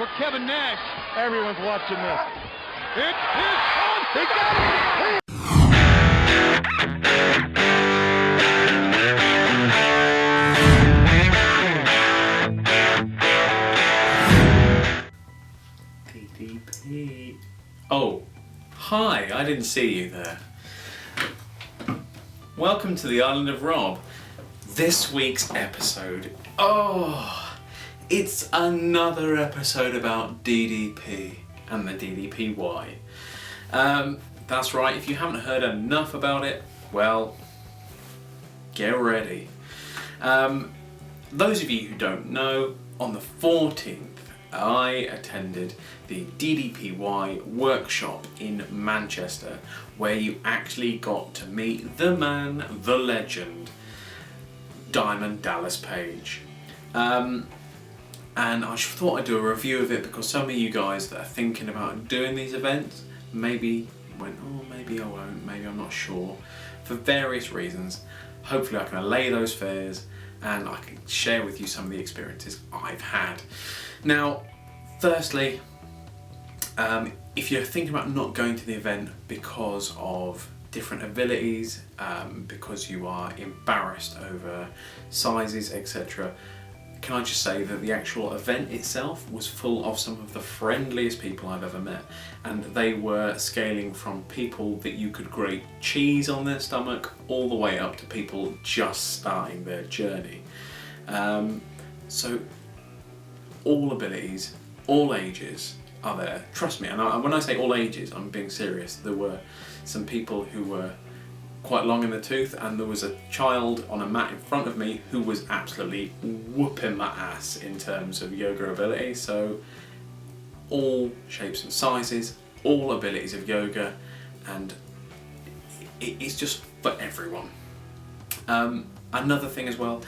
for Kevin Nash. Everyone's watching this. It's his son. He got it! DDP. Oh, hi, I didn't see you there. Welcome to the Island of Rob. This week's episode, it's another episode about DDP and the DDPY. That's right, if you haven't heard enough about it, well, get ready. Those of you who don't know, on the 14th, I attended the DDPY workshop in Manchester, where you actually got to meet the man, the legend, Diamond Dallas Page. And I thought I'd do a review of it because some of you guys that are thinking about doing these events maybe went, oh, maybe I won't, maybe I'm not sure, for various reasons. Hopefully I can allay those fears and I can share with you some of the experiences I've had. Now, firstly, if you're thinking about not going to the event because of different abilities, because you are embarrassed over sizes, etc., can I just say that the actual event itself was full of some of the friendliest people I've ever met, and they were scaling from people that you could grate cheese on their stomach all the way up to people just starting their journey. So all abilities, all ages are there, trust me, and when I say all ages, I'm being serious. There were some people who were quite long in the tooth, and there was a child on a mat in front of me who was absolutely whooping my ass in terms of yoga ability. So all shapes and sizes, all abilities of yoga, and it's just for everyone. Another thing as well,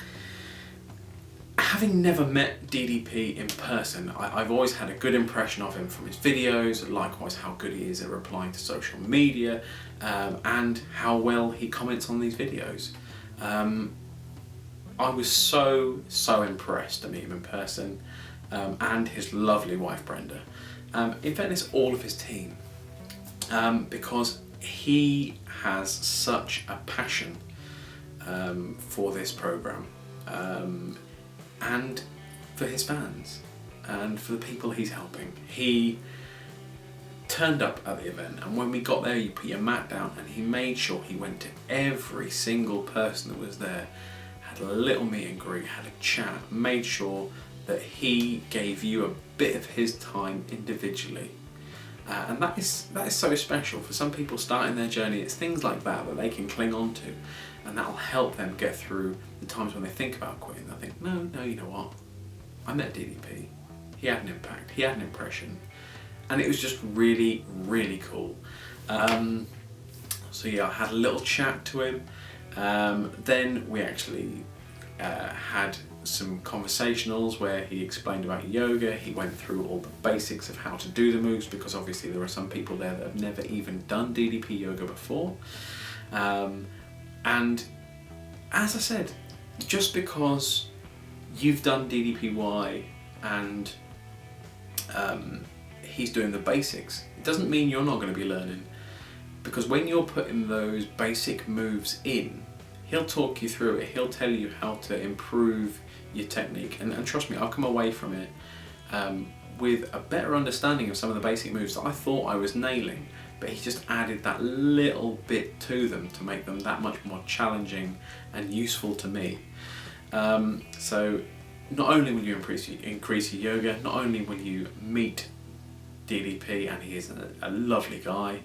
having never met DDP in person, I've always had a good impression of him from his videos, likewise how good he is at replying to social media, and how well he comments on these videos. I was so impressed to meet him in person, and his lovely wife Brenda. In fairness, all of his team, because he has such a passion for this program, and for his fans, and for the people he's helping. He turned up at the event, and when we got there, you put your mat down, and he made sure he went to every single person that was there, had a little meet and greet, had a chat, made sure that he gave you a bit of his time individually. And that is so special. For some people starting their journey, it's things like that they can cling on to, and that'll help them get through the times when they think about quitting. They'll think, no, you know what? I met DDP. He had an impact. He had an impression. And it was just really, really cool. So yeah, I had a little chat to him. Then we actually had some conversationals where he explained about yoga. He went through all the basics of how to do the moves, because obviously there are some people there that have never even done DDP yoga before. And as I said, just because you've done DDPY and he's doing the basics, it doesn't mean you're not going to be learning, because when you're putting those basic moves in, he'll talk you through it. He'll tell you how to improve your technique, and trust me, I've come away from it with a better understanding of some of the basic moves that I thought I was nailing, but he just added that little bit to them to make them that much more challenging and useful to me. So not only will you increase your yoga, not only will you meet DDP, and he is a lovely guy,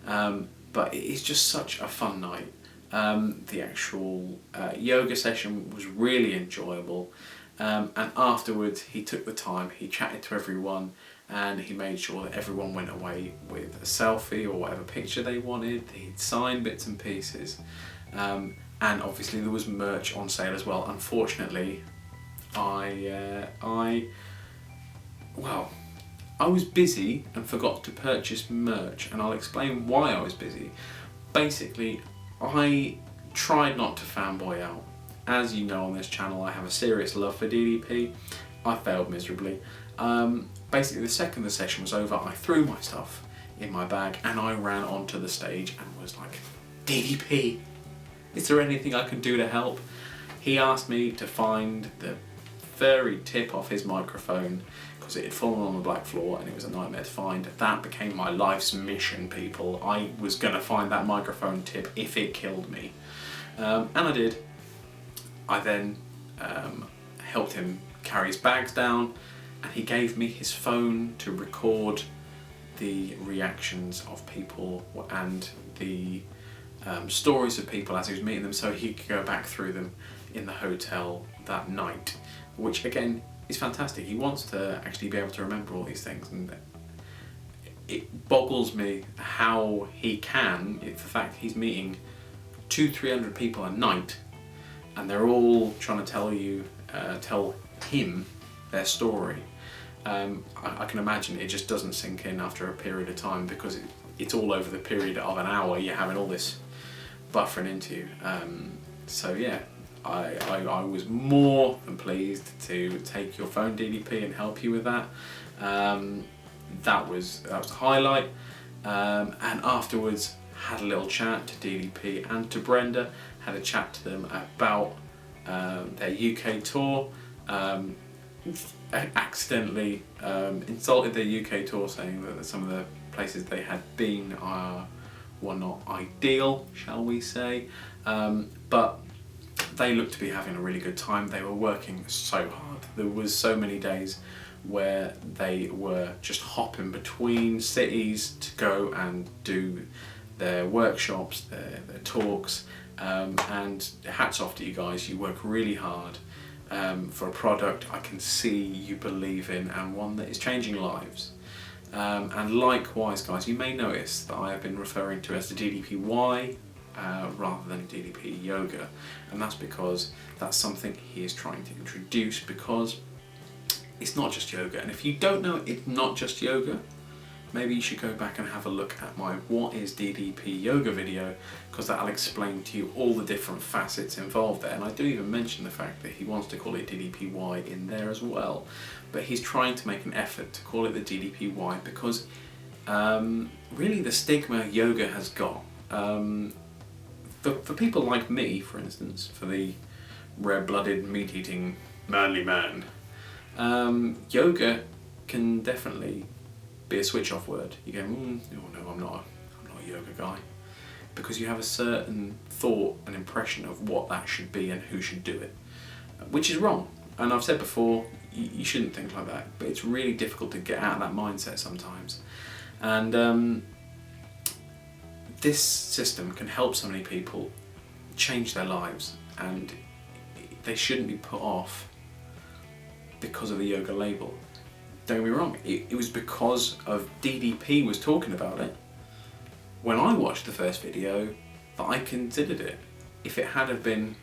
but it's just such a fun night. The actual yoga session was really enjoyable, and afterwards he took the time, he chatted to everyone, and he made sure that everyone went away with a selfie or whatever picture they wanted. He'd sign bits and pieces, and obviously there was merch on sale as well. Unfortunately, I was busy and forgot to purchase merch, and I'll explain why I was busy. Basically, I tried not to fanboy out. As you know on this channel, I have a serious love for DDP. I failed miserably. Basically, the second the session was over, I threw my stuff in my bag and I ran onto the stage and was like, DDP, is there anything I can do to help? He asked me to find the very tip off his microphone because it had fallen on the black floor and it was a nightmare to find. That became my life's mission, people. I was going to find that microphone tip if it killed me. And I did. I then helped him carry his bags down, and he gave me his phone to record the reactions of people and the stories of people as he was meeting them, so he could go back through them in the hotel that night, which again is fantastic. He wants to actually be able to remember all these things, and it boggles me how he can, the fact he's meeting 200-300 people a night and they're all trying to tell him their story. I can imagine it just doesn't sink in after a period of time, because it's all over the period of an hour. You're having all this buffering into you. So yeah, I was more than pleased to take your phone, DDP, and help you with that. That was the highlight. And afterwards had a little chat to DDP and to Brenda, had a chat to them about their UK tour. I accidentally insulted their UK tour, saying that some of the places they had been were not ideal, shall we say, but they looked to be having a really good time. They were working so hard. There was so many days where they were just hopping between cities to go and do their workshops, their talks, and hats off to you guys. You work really hard for a product I can see you believe in, and one that is changing lives. And likewise, guys, you may notice that I have been referring to as the DDPY rather than DDP Yoga, and that's because that's something he is trying to introduce, because it's not just yoga. And if you don't know it's not just yoga, maybe you should go back and have a look at my What is DDP Yoga video, because that'll explain to you all the different facets involved there. And I do even mention the fact that he wants to call it DDPY in there as well, but he's trying to make an effort to call it the DDPY because really the stigma yoga has got, for people like me, for instance, for the red-blooded, meat-eating, manly man, yoga can definitely be a switch-off word. You go, oh no, I'm not a yoga guy, because you have a certain thought and impression of what that should be and who should do it, which is wrong. And I've said before, you shouldn't think like that, but it's really difficult to get out of that mindset sometimes. And this system can help so many people change their lives, and they shouldn't be put off because of the yoga label. Don't get me wrong, it was because of DDP was talking about it when I watched the first video that I considered it. If it had have been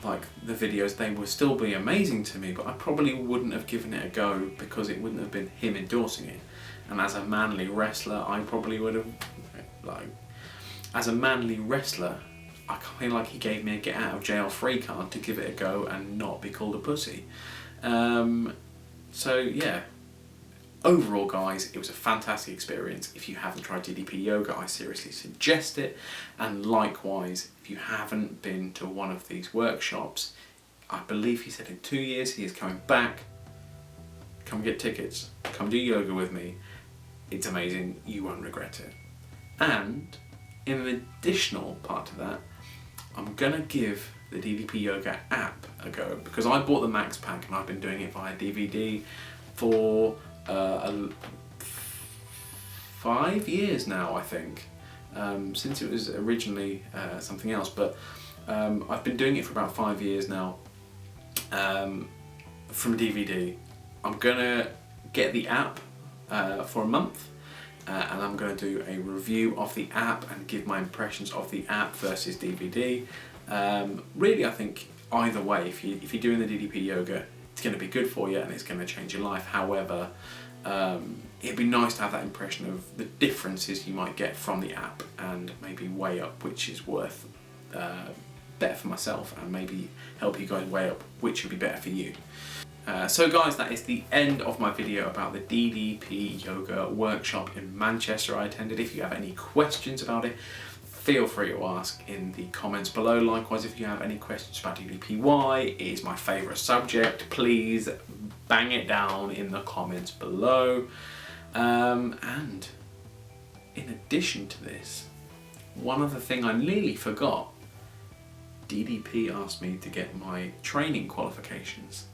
like the videos, they would still be amazing to me, but I probably wouldn't have given it a go because it wouldn't have been him endorsing it. And as a manly wrestler, I probably would have, as a manly wrestler, I feel like he gave me a get out of jail free card to give it a go and not be called a pussy. So yeah, overall guys, it was a fantastic experience. If you haven't tried DDP Yoga, I seriously suggest it. And likewise, if you haven't been to one of these workshops, I believe he said in 2 years he is coming back. Come get tickets, come do yoga with me. It's amazing, you won't regret it. And in an additional part to that, I'm gonna give the DDP Yoga app a go, because I bought the Max Pack and I've been doing it via DVD for 5 years now, I think, since it was originally something else, but I've been doing it for about 5 years now from DVD. I'm gonna get the app for a month, and I'm going to do a review of the app and give my impressions of the app versus DVD. Really, I think either way, if you're doing the DDP Yoga, it's going to be good for you and it's going to change your life. However, it'd be nice to have that impression of the differences you might get from the app, and maybe weigh up which is worth better for myself, and maybe help you guys weigh up which would be better for you. So guys, that is the end of my video about the DDP Yoga Workshop in Manchester I attended. If you have any questions about it, feel free to ask in the comments below. Likewise, if you have any questions about DDPY, it is my favourite subject, please bang it down in the comments below. And in addition to this, one other thing I nearly forgot, DDP asked me to get my training qualifications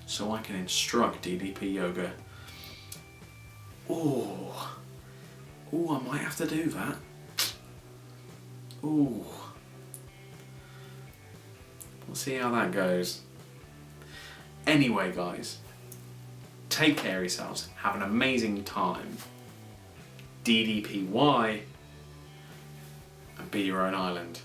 so I can instruct DDP yoga. Ooh, I might have to do that. Ooh, we'll see how that goes. Anyway guys, take care of yourselves, have an amazing time, DDPY, and be your own island.